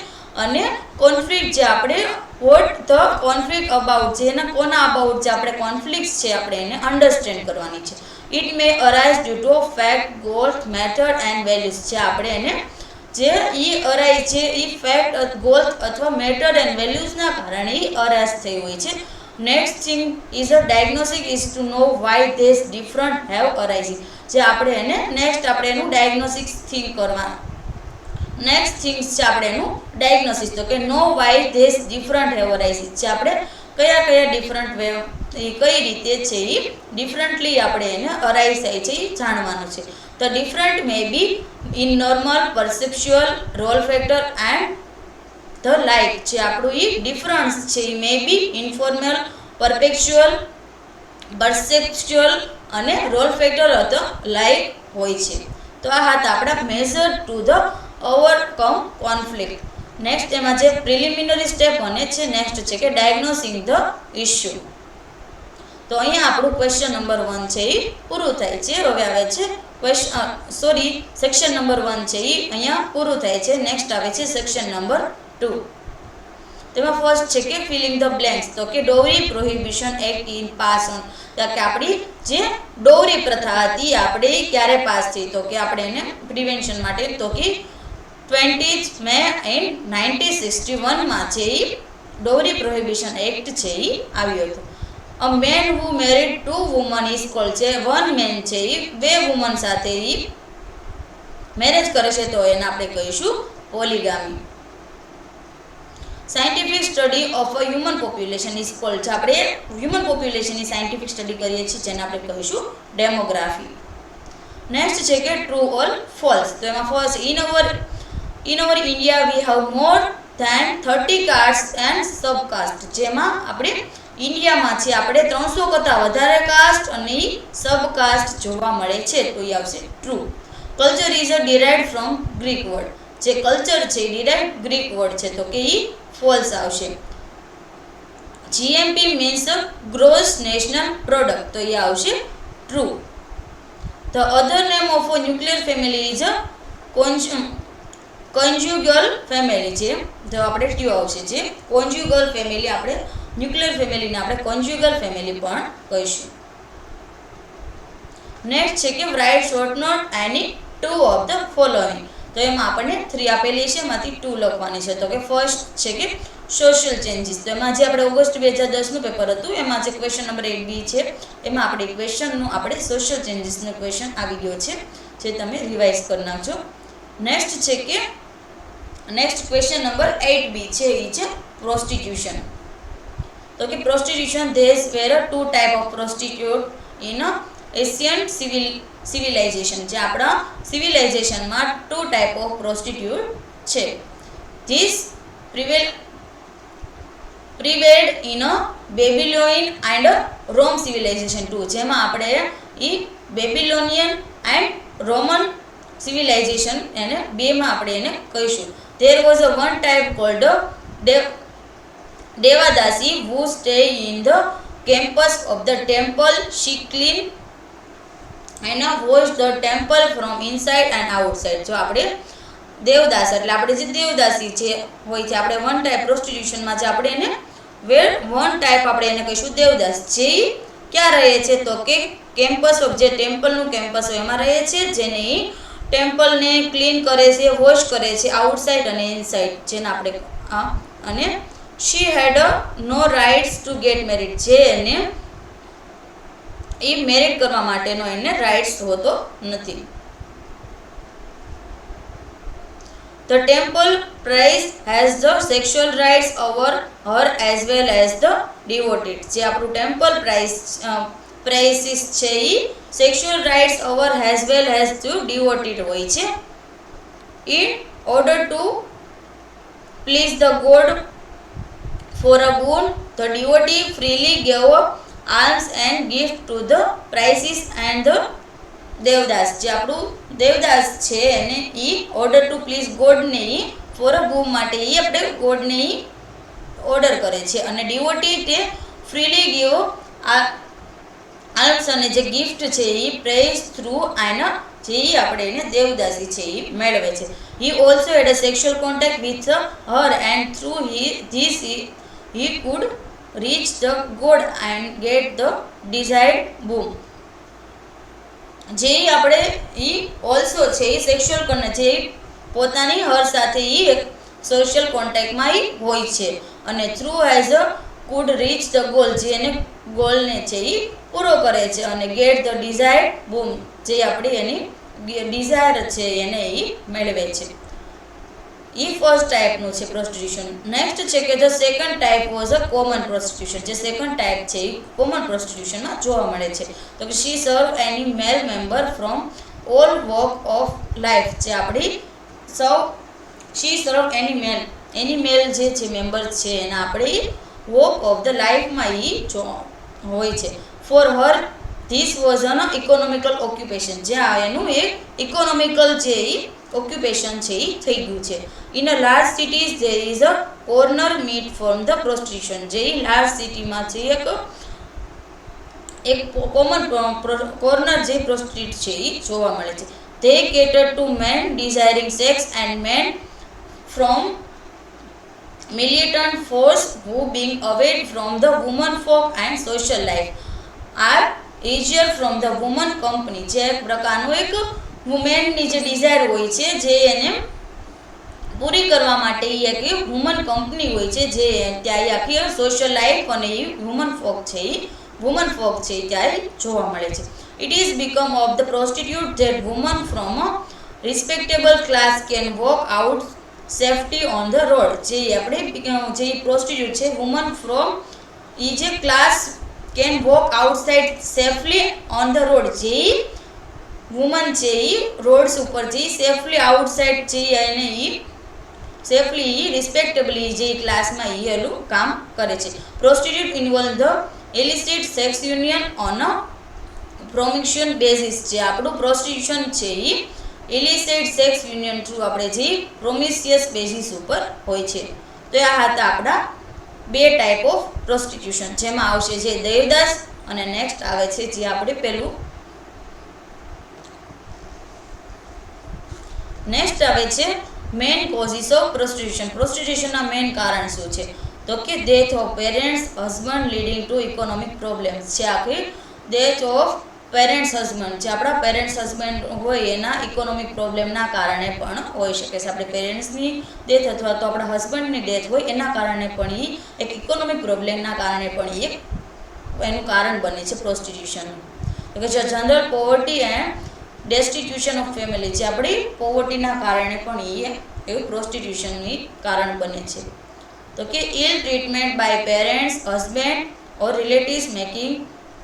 અને કોન્ફ્લિક્ટ જે આપણે વોટ ધ કોન્ફ્લિક્ટ અબાઉટ છે એના કોના અબાઉટ જે આપણે કોન્ફ્લિક્ટ છે આપણે એને અન્ડરસ્ટેન્ડ કરવાની છે. It may arise due to fact, goals, method and values. જે આપણે એને જે અરાઇઝ છે એ ફેક્ટ, ગોલ્સ અથવા મેથડ એન્ડ વેલ્યુઝના કારણે અરાઇઝ થઈ હોય છે. Next thing is a diagnosis is to know why this different have arising. જે આપણે એને નેક્સ્ટ આપણે એનું ડાયગ્નોસિસ થિંક કરવાનું. નેક્સ્ટ થિંગ્સ છે આપણે એનું ડાયગ્નોસિસ. તો કે know why this different have arising. જે આપણે કયા કયા ડિફરન્ટ વેવ કઈ રીતે છે એ ડિફરન્ટલી આપણે એને અરાઇઝ થાય છે એ જાણવાનું છે. તો different may be in normal, perceptual, role factor and the like. જે આપણું એ ડિફરન્સ છે એ મે બી ઇન્ફોર્મલ, પરપેક્ચ્યુઅલ, પરસેપ્ચ્યુઅલ અને રોલ ફેક્ટર અથવા લાઇક હોય છે. તો આ હતા આપણા measure to the overcome conflict. Next એમાં જે પ્રિલિમિનરી સ્ટેપ બને છે નેક્સ્ટ છે કે ડાયગ્નોસિંગ ધ ઇશ્યુ. તો અહીંયા આપણું ક્વેશ્ચન નંબર 1 છે એ પૂરું થાય છે. હવે આવે છે સેક્શન નંબર 1 છે એ અહીંયા પૂરું થાય છે. નેક્સ્ટ આવે છે સેક્શન નંબર 2. તેમાં ફર્સ્ટ છે કે ફિલિંગ ધ બ્લેન્ક્સ. તો કે dowry prohibition act in pass on. તો કે આપણી જે ડોવરી પ્રથા હતી આપણે ક્યારે પાસ થઈ? તો કે આપણે એને પ્રિવેન્શન માટે તો કે 20th મે ઇન 1961 માં છે એ ડોવરી પ્રોહિબિશન એક્ટ છે એ આવ્યો હતો. A man who married 2 woman is called. છે વન મેન છે એ 2 વુમન સાથે એ મેરેજ કરે છે તો એને આપણે કહીશું polygamy. Scientific study of a human population is called. આપણે હ્યુમન પોપ્યુલેશનની સાયન્ટિફિક સ્ટડી કરીએ છીએ જેને આપણે કહીશું ડેમોગ્રાફી. નેક્સ્ટ છે કે ટ્રુ ઓર ફોલ્સ. તો એમાં first in our India we have more than 30 caste and subcaste. જેમાં આપણે ઇન્ડિયામાં છે આપણે 300 કરતાં વધારે કાસ્ટ અને સબકાસ્ટ જોવા મળે છે. તો એ આવશે true. Culture is a derived from Greek word. જે કલ્ચર છે એ ડિરાઇવ્ડ ગ્રીક વર્ડ છે તો કે એ ફોલ્સ આવશે. GMP means gross national product. તો એ આવશે true. The other name of a nuclear family is a conjugal family. છે તો આપણે ટ્યુ આવશે. જે કોન્જ્યુગલ ફેમિલી આપણે ન્યુક્લિયર ફેમિલીને આપણે કોન્જ્યુગલ ફેમિલી પણ કહીશું. નેક્સ્ટ છે કે write short note any 2 of the following. તો એમાં આપણને 3 આપેલી છે એમાંથી 2 લખવાની છે. તો કે ફર્સ્ટ છે કે સોશિયલ ચેન્જીસ. તો એમાં જે આપણે ઓગસ્ટ 2010નું પેપર હતું એમાં જે ક્વેશ્ચન નંબર 8B છે એમાં આપણે ક્વેશ્ચનનું આપણે સોશિયલ ચેન્જીસનું ક્વેશ્ચન આવી ગયો છે જે તમે રિવાઇઝ કરી નાખજો. નેક્સ્ટ છે કે નેક્સ્ટ ક્વેશ્ચન નંબર 8B છે એ છે પ્રોસ્ટિટ્યુશન. તો કે prostitution there were 2 type of prostitute in Asian civilisation. જે આપણા સિવિલાઇઝેશનમાં 2 ટાઈપ ઓફ પ્રોસ્ટિટ્યુટ છે. This prevailed in a Babylonian and Rome civilisation 2. જેમાં આપણે એ બેબિલોનિયન એન્ડ રોમન સિવિલાઇઝેશન એને બેમાં આપણે એને કહીશું. There was a one type called devadasi who stay in the campus of the temple. She clean and wash the temple from inside and outside. જો આપણે દેવદાસ એટલે આપણે જે દેવદાસી છે હોય છે આપણે વન ટાઈપ પ્રોસ્ટિટ્યુશનમાં જે આપણે એને વન ટાઈપ આપણે એને કહીશું દેવદાસ. જે ક્યાં રહે છે તો કે કેમ્પસ ઓફ જે ટેમ્પલનું કેમ્પસ હોય એમાં રહે છે. જેને ટેમ્પલને ક્લીન કરે છે, વોશ કરે છે આઉટસાઇડ અને ઇનસાઇડ. જેને આપણે અને she had no rights to get married. જે એને એ મેરિડ કરવા માટેનો એને રાઇટ્સ હોતો નથી. The temple priest has the sexual rights over her as well as the devoted. જે આપણું ટેમ્પલ પ્રાઇસીસ છે એ sexual rights over as well as to devoted હોય છે. In order to please the god For a boon, the devotee freely gave alms and gift to the princes and the Devdas. જે આપણું દેવદાસ છે એને order to please ગોડને for a બૂમ માટે આપણે ગોડને ઓર્ડર કરે છે, અને ડિવોટી તે ફ્રીલી ગીવ આલ્મ્સ અને જે ગિફ્ટ છે પ્રેઝ થ્રુ આના જે આપણે એને દેવદાસી છે મેળવે છે. He also had a sexual contact with her and through this he could reach the god and get the desired boon. જે આપણે ઓલ્સો છે સેક્સ્યુઅલ કરને જે પોતાની હર સાથે એક સોશિયલ કોન્ટેક્ટમાં હોય છે, અને through has a food reach the goal જે એને ગોલને છે પૂરો કરે છે, અને ગેટ ધ ડિઝાયર્ડ બૂમ જે આપણી એની ડિઝાયર છે એને મેળવે છે. ફર્સ્ટ ટાઈપનું છે પ્રોસ્ટિટ્યુશન. નેક્સ્ટ છે કે the second type was a common prostitution. જે સેકન્ડ ટાઈપ છે એ કોમન પ્રોસ્ટિટ્યુશનમાં જોવા મળે છે. તો કે she serve any male member from all walk of life. જે આપણી શી સર્વ એની મેલ જે છે મેમ્બર છે એના આપણે વોક ઓફ ધ લાઈફમાં હોય છે. For her this was an economical occupation. જે એનું એક ઇકોનોમિકલ જે ઓક્યુપેશન છે એ થઈ ગયું છે. In a large cities there is a corner meet from the prostitution. જે લાર્જ સિટીમાં છે એક કોમન કોર્નર જે પ્રોસ્ટિટ્યુટ છે એ જોવા મળે છે. They cater to men desiring sex and men from militant force who being away from the woman folk and social life are easier from the woman company. જે એક પ્રકારનું એક વુમેનની જે ડિઝાયર હોય છે જે એને પૂરી કરવા માટે એક વુમન કંપની હોય છે, જે ત્યાં આખી સોશિયલ લાઈફ અને વુમન ફોક છે ત્યારે જોવા મળે છે. It is become of the prostitute that women from a respectable class can walk out safety on the road. જે આપણે જે પ્રોસ્ટિટ્યુટ છે વુમન ફ્રોમ જે class can walk outside safely on the road. જે વુમન છે રોડ્સ ઉપર જે safely outside છે એને સેફલી રિસ્પેક્ટેબલી જે ક્લાસમાં એનું કામ કરે છે. Prostitute involve the illicit sex union on a promotion basis. જે આપણું પ્રોસ્ટિટ્યુશન છે ઇલિસિટ સેક્સ યુનિયન થ્રુ આપણે જે પ્રોમિસિયસ બેઝિસ ઉપર હોય છે. તો આ હતા આપણા બે ટાઈપ ઓફ પ્રોસ્ટિટ્યુશન, જેમાં આવશે જે દેવદાસ અને નેક્સ્ટ આવે છે જે આપણે પેલું નેક્સ્ટ આવે છે મેઇન કોઝિસ ઓફ પ્રોસ્ટિટ્યુશન. પ્રોસ્ટિટ્યુશનના મેઇન કારણ શું છે? તો કે death of parents husband leading two economic problems. છે આખી ડેથ ઓફ પેરેન્ટ્સ હસબન્ડ. જે આપણા પેરેન્ટ્સ હસબન્ડ હોય એના ઇકોનોમિક પ્રોબ્લેમના કારણે પણ હોઈ શકે છે. આપણે પેરેન્ટ્સની ડેથ અથવા તો આપણા હસબન્ડની ડેથ હોય એના કારણે પણ એક ઇકોનોમિક પ્રોબ્લેમના કારણે પણ એનું કારણ બને છે પ્રોસ્ટિટ્યુશન. તો કે general poverty and destitution of family. જે આપણી પોવર્ટીના કારણે પણ એવું પ્રોસ્ટિટ્યુશનની કારણ બને છે. તો કે ill treatment by parents husband or relatives making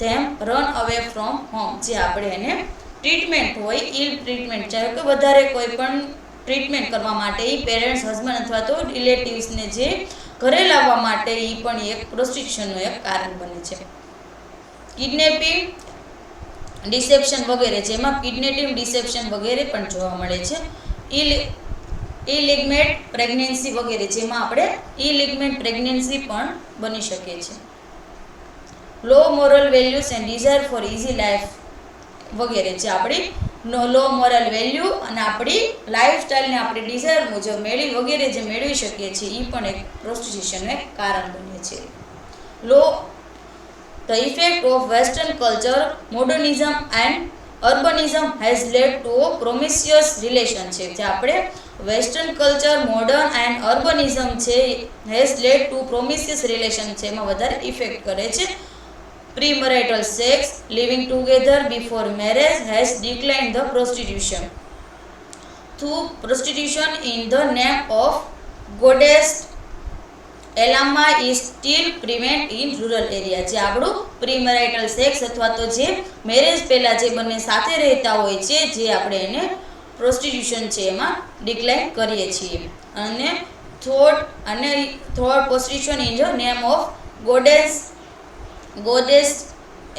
them run away from home. જે આપણે એને ટ્રીટમેન્ટ હોય ઇલ ટ્રીટમેન્ટ, ચાહે કે વધારે કોઈ પણ ટ્રીટમેન્ટ કરવા માટે પેરેન્ટ્સ હસબન્ડ અથવા તો રિલેટિવ્સને જે ઘરે લાવવા માટે પણ એક પ્રોસ્ટિટ્યુશનનું એક કારણ બને છે. કિડનેપિંગ ડિસેપ્શન વગેરે, જેમાં કિડનેપિંગ ડિસેપ્શન વગેરે પણ જોવા મળે છે. ઇલિગમેન્ટ પ્રેગ્નન્સી વગેરે, જેમાં આપણે ઇલિગમેન્ટ પ્રેગ્નન્સી પણ બની શકે છે. Low moral values and desire for easy life વગેરે, જે આપણી લો મોરલ વેલ્યુ અને આપણી લાઈફસ્ટાઈલને આપણે ડિઝાયર મુજબ વગેરે જે મેળવી શકીએ છીએ એ પણ એક પ્રોસ્ટિટ્યુશનનું એક કારણ બને છે. The effect of Western culture, modernism and urbanism has led to a promiscuous relationship. જે આપણે western culture, modern and urbanism છે has led to promiscuous relation છે એમાં વધારે ઇફેક્ટ કરે છે. Premarital sex, living together before marriage has declined the prostitution. Through prostitution in the name of goddess Yellamma is still prevent in rural area. જે આપણું પ્રીમેરાઇટલ sex અથવા તો જે મેરેજ પહેલાં જે બંને સાથે રહેતા હોય છે જે આપણે એને પ્રોસ્ટિટ્યુશન છે એમાં ડિક્લાઇન કરીએ છીએ. અને thought position in the name of goddess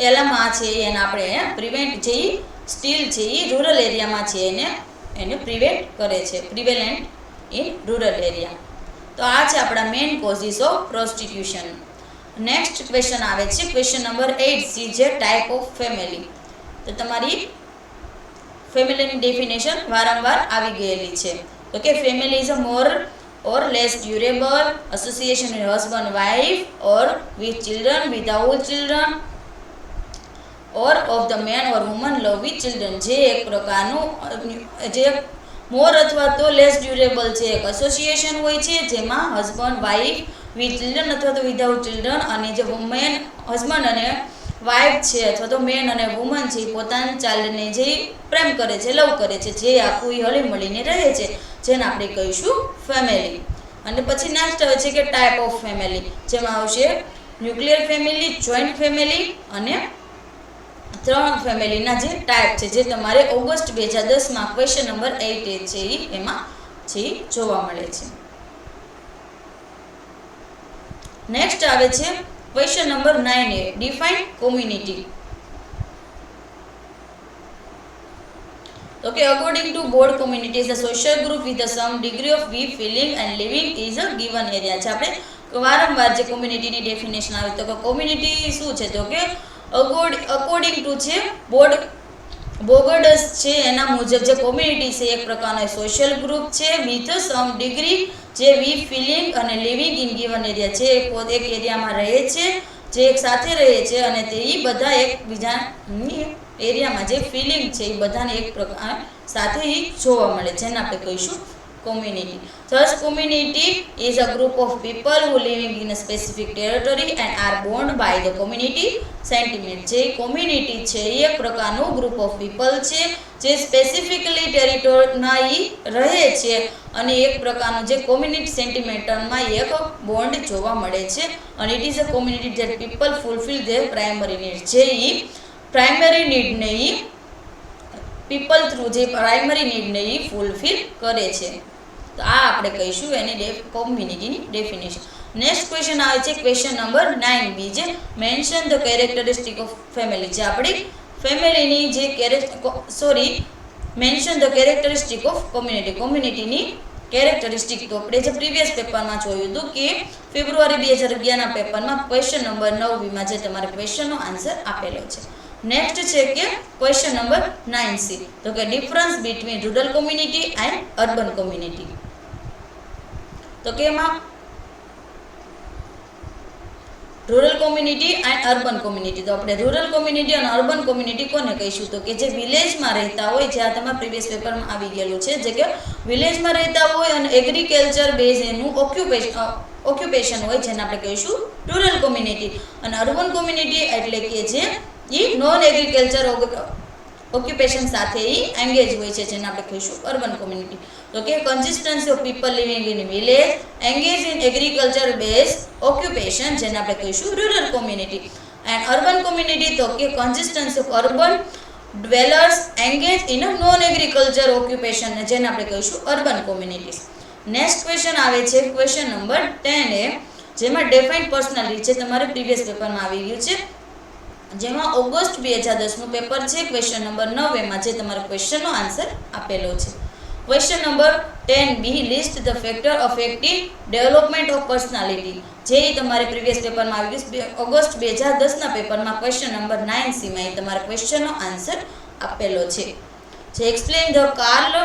એલામાં છે એને આપણે પ્રિવેન્ટ જે સ્ટીલ છે એ રૂરલ એરિયામાં છે એને પ્રિવેન્ટ કરે છે, પ્રિવેલેન્ટ ઇન રૂરલ એરિયા. તો આ છે આપણા main causes of prostitution. Next question આવે છે ક્વેશ્ચન નંબર 8 સી જે ટાઈપ ઓફ ફેમિલી. તો તમારી ફેમિલીની ડેફિનેશન વારંવાર આવી ગયેલી છે. Okay, family is a more or less durable association with husband wife or with children, without children, or of the man or woman love with children. જે એક પ્રકારનું જે મોર અથવા તો લેસ ડ્યુરેબલ છે એક એસોસિએશન હોય છે જેમાં હસબન્ડ વાઇફ વિથ ચિલ્ડ્રન અથવા તો વિધાઉટ ચિલ્ડ્રન, અને જે મેન હસબન્ડ અને વાઇફ છે અથવા તો મેન અને વુમન છે પોતાના ચાઇલ્ડને જે પ્રેમ કરે છે, લવ કરે છે, જે આખું હળી મળીને રહે છે, જેને આપણે કહીશું ફેમિલી. અને પછી નેક્સ્ટ આવે છે કે ટાઈપ ઓફ ફેમિલી, જેમાં આવશે ન્યુક્લિયર ફેમિલી, જોઈન્ટ ફેમિલી અને 3 ફેમિલીના જે ટાઈપ છે, જે તમારે ઓગસ્ટ 2010માં ક્વેશ્ચન નંબર 8 છે એમાં જે જોવા મળે છે. નેક્સ્ટ આવે છે question number 9a define community. Okay, according to board community is a social group with some degree of we feeling and living is a given area. છે આપણે વારંવાર જે કોમ્યુનિટીની ડેફિનેશન આવે તો કોમ્યુનિટી શું છે તો કે અકોર્ડિંગ ટુ છે બોગડસ છે એના મુજબ જે કોમ્યુનિટી છે એક પ્રકારનો સોશિયલ ગ્રુપ છે વિથ સમ ડિગ્રી જે વી ફિલિંગ અને લિવિંગ ઇન ગિવન એરિયા છે, એક એરિયામાં રહે છે, જે એક સાથે રહે છે અને તે બધા એકબીજાની એરિયામાં જે ફિલિંગ છે એ બધાને એક પ્રકાર સાથે જોવા મળે, જેને આપણે કહીશું community. Thus community is a group of people who living in a specific territory and are bound by the community sentiment. જે community છે એ એક પ્રકારનું ગ્રુપ ઓફ પીપલ છે જે સ્પેસિફિકલી ટેરિટોરીમાં રહે છે અને એક પ્રકારનું જે કોમ્યુનિટી સેન્ટિમેન્ટમાં એક બોન્ડ જોવા મળે છે, અને it is a community that people fulfil their primary need. જે પ્રાઇમરી નીડને પીપલ થ્રુ જે પ્રાઇમરી નીડને ફૂલફિલ કરે છે. તો આ આપણે કહીશું એની કોમ્યુનિટીની ડેફિનેશન. નેક્સ્ટ ક્વેશ્ચન આવે છે ક્વેશ્ચન નંબર 9b જે mention the characteristic of family. જે આપણી ફેમિલીની જે મેન્શન ધ કેરેક્ટરિસ્ટિક ઓફ કોમ્યુનિટીની કેરેક્ટરિસ્ટિક. તો આપણે જે પ્રીવિયસ પેપરમાં જોયું હતું કે ફેબ્રુઆરી 2011ના પેપરમાં ક્વેશ્ચન નંબર 9bમાં જે તમારે ક્વેશ્ચનનો આન્સર આપેલો છે. નેક્સ્ટ છે કે ક્વેશ્ચન નંબર 9c તો કે difference between rural community and urban community. તો કે એમાં rural community and urban community. તો આપણે રૂરલ કોમ્યુનિટી અને અર્બન કોમ્યુનિટી કોને કહીશું તો કે જે વિલેજમાં રહેતા હોય, જ્યાં તમારા પ્રીવિયસ પેપરમાં આવી ગયેલું છે, જે કે વિલેજમાં રહેતા હોય અને એગ્રીકલ્ચર બેઝ એનું ઓક્યુપેશન હોય, જેને આપણે કહીશું રૂરલ કોમ્યુનિટી. અને અર્બન કોમ્યુનિટી એટલે કે જે નોન એગ્રીકલ્ચર ઓક્યુપેશન સાથે એંગેજ હોય છે, જેને આપણે કહીશું અર્બન કોમ્યુનિટી. તો કે consistency of people living in village engage in agriculture base occupation, જેને આપણે કહીશું rural community. And urban community તો કે consistency of urban dwellers engage in non agriculture occupation, જેને આપણે કહીશું અર્બન કોમ્યુનિટીઝ. નેક્સ્ટ ક્વેશ્ચન આવે છે ક્વેશ્ચન નંબર 10a જેમાં ડિફાઇન પર્સનાલિટી છે, તમારે પ્રીવિયસ પેપરમાં આવી ગયું છે, જેમાં ઓગસ્ટ 2010નું પેપર છે. ક્વેશ્ચન નંબર 9 એમાં જે તમારો ક્વેશ્ચનનો આન્સર આપેલો છે. Question number 10b list the factor affecting development of personality. જે તમારે પ્રીવિયસ પેપરમાં આવી ગયું ઓગસ્ટ 2010ના પેપરમાં ક્વેશ્ચન નંબર 9c માં તમારા ક્વેશ્ચનનો આન્સર આપેલો છે. જે એક્સપ્લેન ધ કાર્લ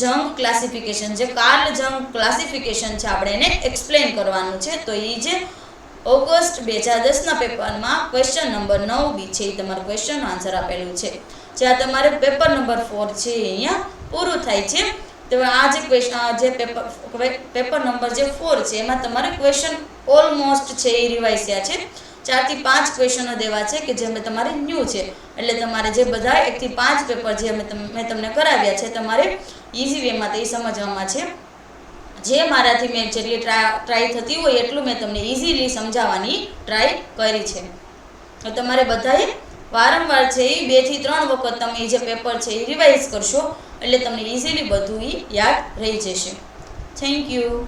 જંગ ક્લાસિફિકેશન. જે કાર્લ જંગ ક્લાસિફિકેશન છે આપણે એને એક્સપ્લેન કરવાનું છે. તો એ જે ઓગસ્ટ 2010ના પેપરમાં ક્વેશ્ચન નંબર 9b છે એ તમારું ક્વેશ્ચનનો આન્સર આપેલું છે. જ્યાં તમારે પેપર નંબર 4 છે અહીંયા પૂરું થાય છે. તો આ જે પેપર નંબર જે 4 છે એમાં તમારે ક્વેશ્ચન ઓલમોસ્ટ છે એ રિવાઇઝ થયા છે. 4 થી 5 ક્વેશ્ચનો દેવા છે કે જે તમારે ન્યૂ છે, એટલે તમારે જે બધા 1 થી 5 પેપર જે મેં તમને કરાવ્યા છે તમારે ઇઝી વેમાં તે સમજવામાં છે. જે મારાથી મેં જેટલી ટ્રાય થતી હોય એટલું મેં તમને ઇઝીલી સમજાવવાની ટ્રાય કરી છે. તો તમારે બધાએ વારંવાર છે એ 2 થી 3 વખત તમે જે પેપર છે એ રિવાઇઝ કરશો એટલે તમને ઇઝીલી બધું યાદ રહી જશે. Thank you.